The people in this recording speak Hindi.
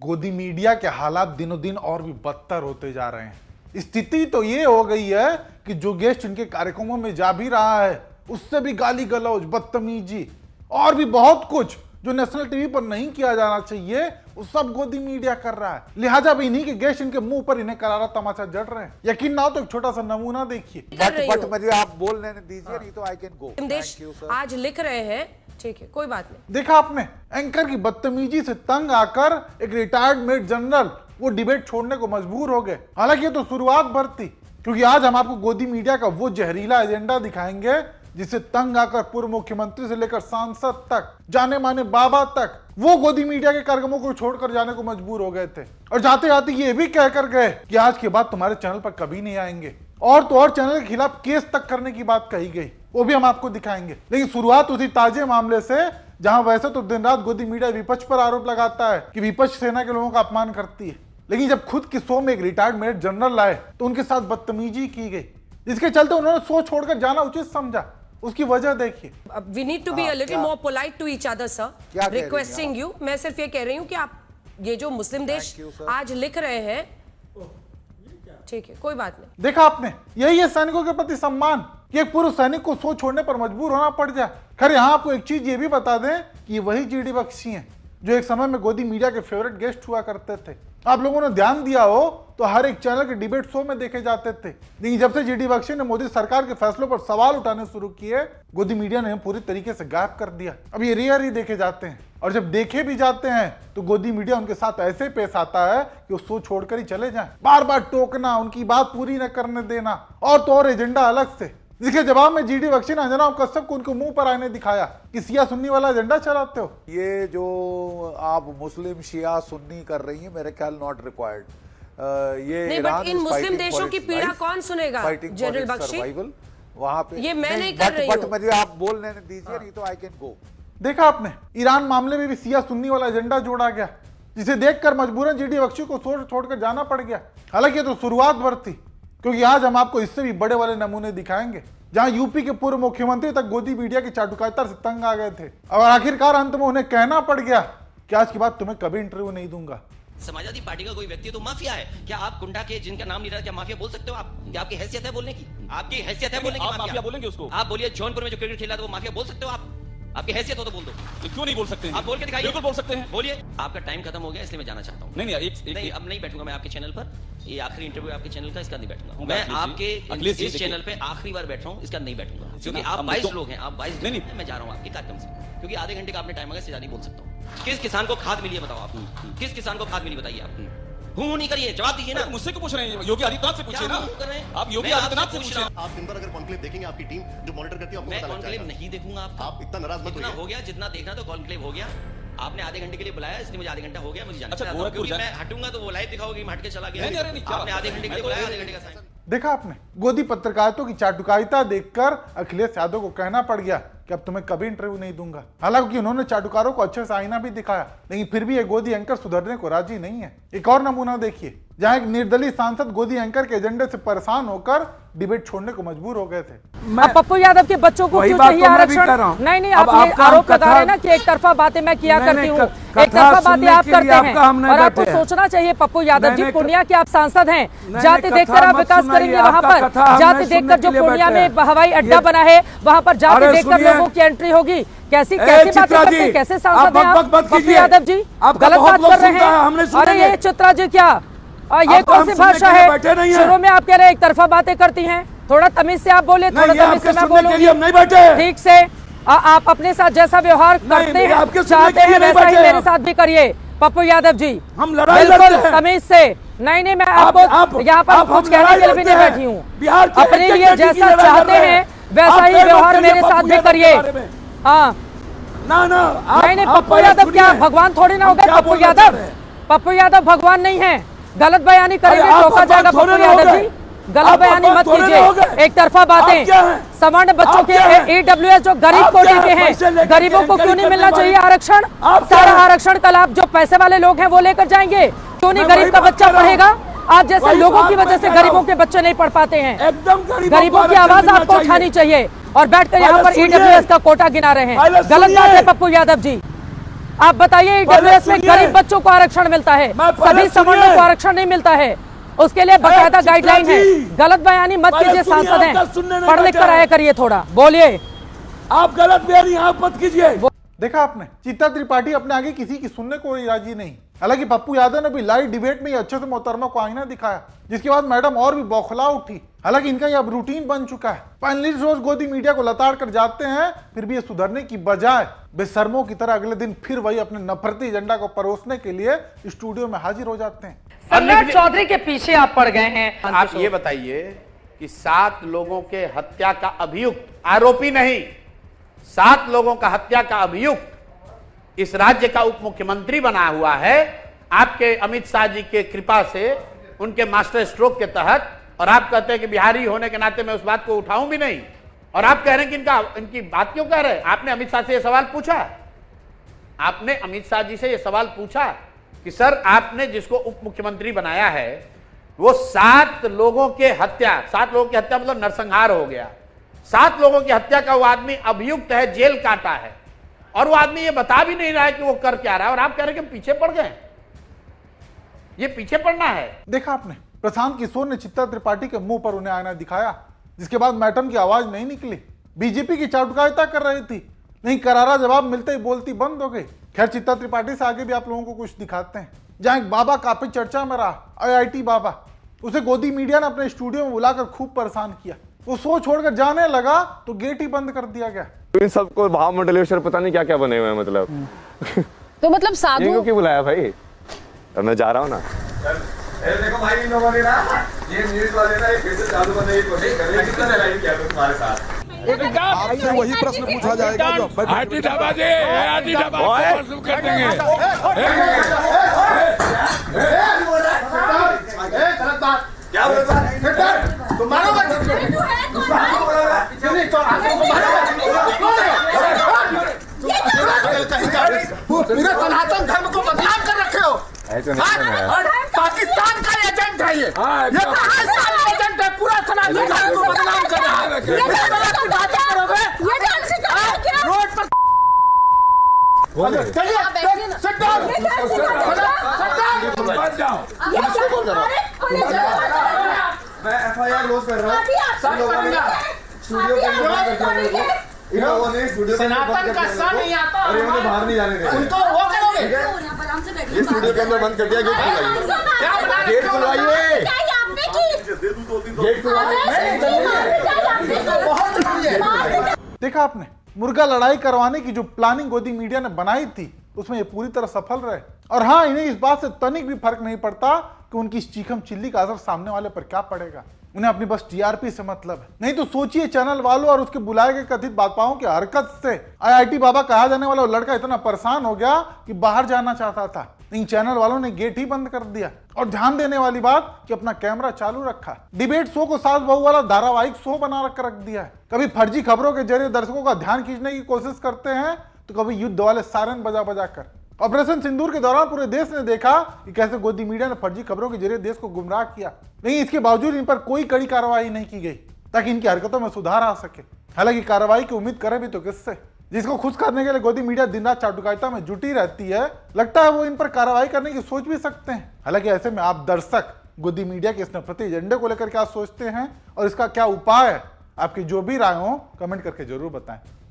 गोदी मीडिया के हालात दिनों दिन और भी बदतर होते जा रहे हैं। स्थिति तो ये हो गई है कि जो गेस्ट इनके कार्यक्रमों में जा भी रहा है उससे भी गाली गलौज, बदतमीजी और भी बहुत कुछ जो नेशनल टीवी पर नहीं किया जाना चाहिए वो सब गोदी मीडिया कर रहा है। लिहाजा भी इन्हीं के गेस्ट इनके मुंह पर इन्हें करारा तमाचा जड़ रहे हैं। यकीन ना हो तो एक छोटा सा नमूना देखिए। बट मुझे आप बोल लेने दीजिए, नहीं तो I can go. Thank you sir. आज लिख रहे हैं, ठीक है, कोई बात नहीं। देखा आपने एंकर की बदतमीजी से तंग आकर एक रिटायर्ड मेजर जनरल वो डिबेट छोड़ने को मजबूर हो गए। हालांकि ये तो शुरुआत भर थी, क्योंकि आज हम आपको गोदी मीडिया का वो जहरीला एजेंडा दिखाएंगे जिसे तंग आकर पूर्व मुख्यमंत्री से लेकर सांसद तक, जाने माने बाबा तक वो गोदी मीडिया के कार्यक्रमों को छोड़कर जाने को मजबूर हो गए थे और जाते जाते ये भी कहकर गए कि आज के बाद तुम्हारे चैनल पर कभी नहीं आएंगे। और तो और चैनल के खिलाफ केस तक करने की बात कही गई, वो भी हम आपको दिखाएंगे। लेकिन शुरुआत उसी ताजे मामले से जहां वैसे तो दिन रात गोदी मीडिया विपक्ष पर आरोप लगाता है कि विपक्ष सेना के लोगों का अपमान करती है, लेकिन जब खुद के शो में एक रिटायर्ड मेजर जनरल लाए तो उनके साथ बदतमीजी की गई, जिसके चलते उन्होंने शो छोड़कर जाना उचित समझा। उसकी वजह देखिए। We need to be a little more polite to each other, sir. Requesting you. मैं सिर्फ ये कह रही हूँ कि आप ये जो मुस्लिम देश आज लिख रहे हैं, ठीक है, कोई बात नहीं। देखा आपने, यही है सैनिकों के प्रति सम्मान कि एक पूर्व सैनिक को सो छोड़ने पर मजबूर होना पड़ जाए। खैर यहाँ आपको एक चीज ये भी बता दें कि ये वही जीडी बख्शी हैं जो एक समय में गोदी मीडिया के फेवरेट गेस्ट हुआ करते थे। आप लोगों ने ध्यान दिया हो तो हर एक चैनल के डिबेट शो में देखे जाते थे, लेकिन जब से जीडी बख्शी ने मोदी सरकार के फैसलों पर सवाल उठाने शुरू किए, गोदी मीडिया ने पूरी तरीके से गायब कर दिया। अब ये रेयर ही देखे जाते हैं, और जब देखे भी जाते हैं तो गोदी मीडिया उनके साथ ऐसे पेश आता है कि वो शो छोड़कर ही चले जाएं। बार बार टोकना, उनकी बात पूरी न करने देना और तो और एजेंडा अलग से, जिसके जवाब में जीडी बख्शी ने अंजना कश्यप को उनके मुंह पर आने दिखाया कि शिया सुन्नी वाला एजेंडा चलाते हो। ये जो आप मुस्लिम शिया सुन्नी कर रही हैं, मेरे ख्याल नॉट रिक्वायर्ड। ये नहीं, बट इन मुस्लिम देशों की पीड़ा कौन सुनेगा जनरल बख्शी? वहां पे ये मैं नहीं कर रही हूं। बट मुझे आप बोल लेने दीजिए, नहीं तो आई कैन गो। देखा आपने, ईरान मामले में भी शिया सुन्नी वाला एजेंडा जोड़ा गया, जिसे देखकर मजबूरन जीडी बख्शी को छोड़कर जाना पड़ गया। हालांकि ये तो शुरुआत भर थी, क्योंकि आज हम आपको इससे भी बड़े वाले नमूने दिखाएंगे जहां यूपी के पूर्व मुख्यमंत्री तक गोदी मीडिया की चाटुकारिता से तंग आ गए थे और आखिरकार अंत में उन्हें कहना पड़ गया कि आज के बाद तुम्हें कभी इंटरव्यू नहीं दूंगा। समाजवादी पार्टी का कोई व्यक्ति तो माफिया है क्या? आप कुंडा के जिनका नाम नहीं रहा, क्या माफिया बोल सकते हो आप? क्या आपकी हैसियत है बोलने की? आपकी हैसियत है बोलने की? माफिया बोलेंगे उसको? आप बोलिए जौनपुर में जो क्रिकेट खेला था वो माफिया बोल सकते हो आप? आपकी हैसियत हो तो बोल दो। तो क्यों नहीं बोल सकते हैं? आप बोल के दिखाइए। बिल्कुल बोल सकते हैं। बोलिए। आपका टाइम खत्म हो गया, इसलिए मैं जाना चाहता हूँ। नहीं, नहीं, अब नहीं बैठूंगा मैं आपके चैनल पर। ये आखिरी इंटरव्यू आपके चैनल का, इसका नहीं बैठूंगा मैं आपके इस चैनल पे आखिरी बार बैठ रहा हूँ, इसका नहीं बैठूंगा, क्योंकि आप 22 लोग हैं, आप 22 नहीं, मैं जा रहा हूँ आपके कार्यक्रम से, क्योंकि आधे घंटे का आपने टाइम आगे से ज्यादा नहीं बोल सकता हूँ। किस किसान को खाद मिली है बताओ आप? किस किसान को खाद मिली बताइए आप? नहीं करिए, जवाब दीजिए ना। मुझसे क्यों पूछ रहे हैं? योगी आदित्यनाथ से पूछिए ना। आप योगी आदित्यनाथ से पूछिए। आप दिन भर अगर कॉन्क्लेव देखेंगे, आपकी टीम जो मॉनिटर करती है, आपको मैं पता लग कॉन्क्लेव जाएगा। नहीं देखूंगा आपका। आप इतना नाराज मत इतना होइए। हो गया, जितना देखना तो कॉन्क्लेव हो गया। आपने आधे घंटे के लिए बुलाया, इसलिए मुझे आधे घंटा हो गया, मुझे जाना अच्छा, है, क्योंकि मैं हटूंगा तो वो लाइव दिखाओगे, मैं हट के चला गया। नहीं, क्या आपने आधे घंटे के लिए बुलाया, आधे घंटे का साइन। देखा आपने, गोदी पत्रकारिता की चाटुकारिता देखकर अखिलेश यादव को कहना पड़ गया कि अब तुम्हें कभी इंटरव्यू नहीं दूंगा। हालांकि उन्होंने चाटुकारों को अच्छे से आईना भी दिखाया, लेकिन फिर भी ये गोदी एंकर सुधरने को राजी नहीं है। एक और नमूना देखिए, जहां एक निर्दलीय सांसद गोदी एंकर के एजेंडे से परेशान होकर डिबेट छोड़ने को मजबूर हो गए थे। अब पप्पू यादव के बच्चों को क्यों चाहिए आरक्षण? नहीं, आप ये आरोप लगा रहे हैं ना कि एक तरफा बातें मैं किया करती हूँ, एक तरफा बातें आप करते हैं, और आपको सोचना चाहिए पप्पू यादव जी, पूर्णिया के आप सांसद हैं, जाति देखकर आप विकास करेंगे वहाँ पर, जाति देखकर जो पूर्णिया में हवाई अड्डा बना है वहाँ पर जाति देखकर लोगों की एंट्री होगी। कैसी बातें करते हैं, कैसे सांसद हैं आप पप्पू यादव जी? गलत बात कर रहे हैं। अरे ये चित्रा जी क्या, ये कौन सी भाषा है? शुरू में आप कह रहे हैं एक तरफा बातें करती हैं, थोड़ा तमीज से आप बोले, थोड़ा तमीज से मैं बोलूंगी, ठीक से। आप अपने साथ जैसा व्यवहार करते हैं, चाहते हैं वैसा ही मेरे साथ भी करिए पप्पू यादव जी, हम लड़ाई बिल्कुल तमीज से। नहीं, मैं आपको यहाँ पर कुछ कहने के लिए भी नहीं बैठी हूँ। अपने लिए जैसा चाहते हैं वैसा ही व्यवहार मेरे साथ भी करिए। हाँ, नहीं, पप्पू यादव क्या भगवान थोड़ी ना हो गए? पप्पू यादव, पप्पू यादव भगवान नहीं है। गलत बयानी करेंगे टोका जाएगा पप्पू यादव जी, गलत बयानी मत कीजिए। एक तरफा बातें, सवर्ण बच्चों के AWS जो गरीब कोटि के हैं, गरीबों को क्यों नहीं मिलना चाहिए आरक्षण? सारा आरक्षण का लाभ जो पैसे वाले लोग हैं वो लेकर जाएंगे, क्यों नहीं गरीब का बच्चा पढ़ेगा? आज जैसे लोगों की वजह से गरीबों के बच्चे नहीं पढ़ पाते हैं। एकदम गरीबों की आवाज आपको उठानी चाहिए और बैठकर यहाँ पर AWS का कोटा गिना रहे हैं। गलत बात है पप्पू यादव जी। आप बताइए ईडब्ल्यूएस में गरीब बच्चों को आरक्षण मिलता है, सभी सवर्णों को आरक्षण नहीं मिलता है, उसके लिए बकायदा गाइडलाइन है। गलत बयानी मत कीजिए, सांसद हैं, पढ़ लिख कर आया करिए, थोड़ा बोलिए। आप गलत बयानी यहाँ मत कीजिए। देखा आपने, चित्ता त्रिपाठी अपने आगे किसी की सुनने को राजी नहीं। हालांकि पप्पू यादव ने भी लाइव डिबेट में अच्छे से मोहतरमा को आईना दिखाया, जिसके बाद मैडम और भी बौखला उठी। हालांकि इनका यह अब रूटीन बन चुका है, पैनलिस्ट रोज गोदी मीडिया को लताड़ कर जाते हैं, फिर भी ये सुधरने की बजाय बेशर्मों की तरह अगले दिन फिर वही अपने नफरती एजेंडा को परोसने के लिए स्टूडियो में हाजिर हो जाते हैं। सम्राट चौधरी के पीछे आप पड़ गए हैं। आप ये बताइए कि 7 लोगों के हत्या का अभियुक्त, आरोपी नहीं, 7 लोगों का हत्या का अभियुक्त इस राज्य का उप मुख्यमंत्री बना हुआ है आपके अमित शाह जी के कृपा से, उनके मास्टर स्ट्रोक के तहत। और आप कहते हैं कि बिहारी होने के नाते मैं उस बात को उठाऊं भी नहीं, और आप कह रहे हैं कि इनकी बात क्यों कह रहे हैं? आपने अमित शाह से यह सवाल पूछा? आपने अमित शाह जी से यह सवाल पूछा कि सर आपने जिसको उप मुख्यमंत्री बनाया है वो 7 लोगों के हत्या, 7 लोगों की हत्या मतलब नरसंहार हो गया, 7 लोगों की हत्या का वो आदमी अभियुक्त है, जेल काटा है, और वो आदमी ये बता भी नहीं रहा है कि वो कर क्या रहा है, और आप कह रहे हैं कि पीछे पड़ गए। ये पीछे पड़ना है। देखा आपने, प्रशांत किशोर ने चित्ता त्रिपाठी के मुंह पर उन्हें आईना दिखाया, जिसके बाद मैडम की आवाज नहीं निकली। बीजेपी की चाटुकारिता कर रही थी, नहीं करारा जवाब मिलते ही बोलती बंद हो गई। खैर, चित्ता त्रिपाठी से आगे भी आप लोगों को कुछ दिखाते हैं। जहां एक बाबा काफी चर्चा में रहा, IIT बाबा, उसे गोदी मीडिया ने अपने स्टूडियो में बुलाकर खूब परेशान किया। वो शो छोड़कर जाने लगा तो गेट ही बंद कर दिया गया। इन सबको महामंडलेश्वर पता नहीं क्या क्या बने हुए हैं, मतलब तो मतलब साधु क्यों बुलाया भाई? अब मैं जा रहा हूँ ना। देखो भाई, इन लोगों ने ना ये न्यूज़ वाले ना फिर से चालू करने की कोशिश कर रहे हैं। कितना लाइन किया तुम्हारे साथ? आपसे वही प्रश्न पूछा जाएगा जो आटी ढाबा जी, आटी ढाबा शुरू कर देंगे। क्या बोल रहा है? तुम मारो पूरे सनातन धर्म को बदनाम कर रखे हो। और पाकिस्तान का एजेंट है ये पाकिस्तान का एजेंट है, पूरा सनातन धर्म को बदनाम कर रहा है। रोड पर मैं FIR क्लोज कर रहा हूँ। इन लोगों ने स्टूडियो सनातन का सा नहीं आता और इन्होंने बाहर नहीं जाने दिया। उनको वो करोगे? ये स्टूडियो के अंदर बंद कर दिया, गेट खुलवाइए। गेट खुलवाइए। देखा आपने, मुर्गा लड़ाई करवाने की जो प्लानिंग गोदी मीडिया ने बनाई थी उसमें ये पूरी तरह सफल रहे। और हाँ, इन्हें इस बात से तनिक भी फर्क नहीं पड़ता कि उनकी इस चीखम चिल्ली का असर सामने वाले पर क्या पड़ेगा। उन्हें अपनी बस TRP से मतलब है। नहीं तो सोचिए, चैनल वालों और उसके बुलाए गए कथित बादशाहों की हरकत से IIT बाबा कहा जाने वाला वो लड़का इतना परेशान हो गया कि बाहर जाना चाहता था। इन चैनल वालों ने गेट ही बंद कर दिया। और ध्यान देने वाली बात कि अपना कैमरा चालू रखा। डिबेट शो को सास बहू वाला धारावाहिक शो बना रख दिया है। कभी फर्जी खबरों के जरिए दर्शकों का ध्यान खींचने की कोशिश करते हैं, तो कभी युद्ध वाले सायरन बजा बजा कर। ऑपरेशन सिंदूर के दौरान पूरे देश ने देखा कि कैसे गोदी मीडिया ने फर्जी खबरों के जरिए देश को गुमराह किया। नहीं, इसके बावजूद इन पर कोई कड़ी कार्रवाई नहीं की गई ताकि इनकी हरकतों में सुधार आ सके। हालांकि कार्रवाई की उम्मीद करें भी तो किससे, जिसको खुश करने के लिए गोदी मीडिया दिन रात चाटुकारिता में जुटी रहती है। लगता है वो इन पर कार्रवाई करने की सोच भी सकते हैं। हालांकि ऐसे में आप दर्शक गोदी मीडिया के इस नफरती एजेंडे को लेकर क्या सोचते हैं और इसका क्या उपाय है? आपकी जो भी राय हो कमेंट करके जरूर बताएं।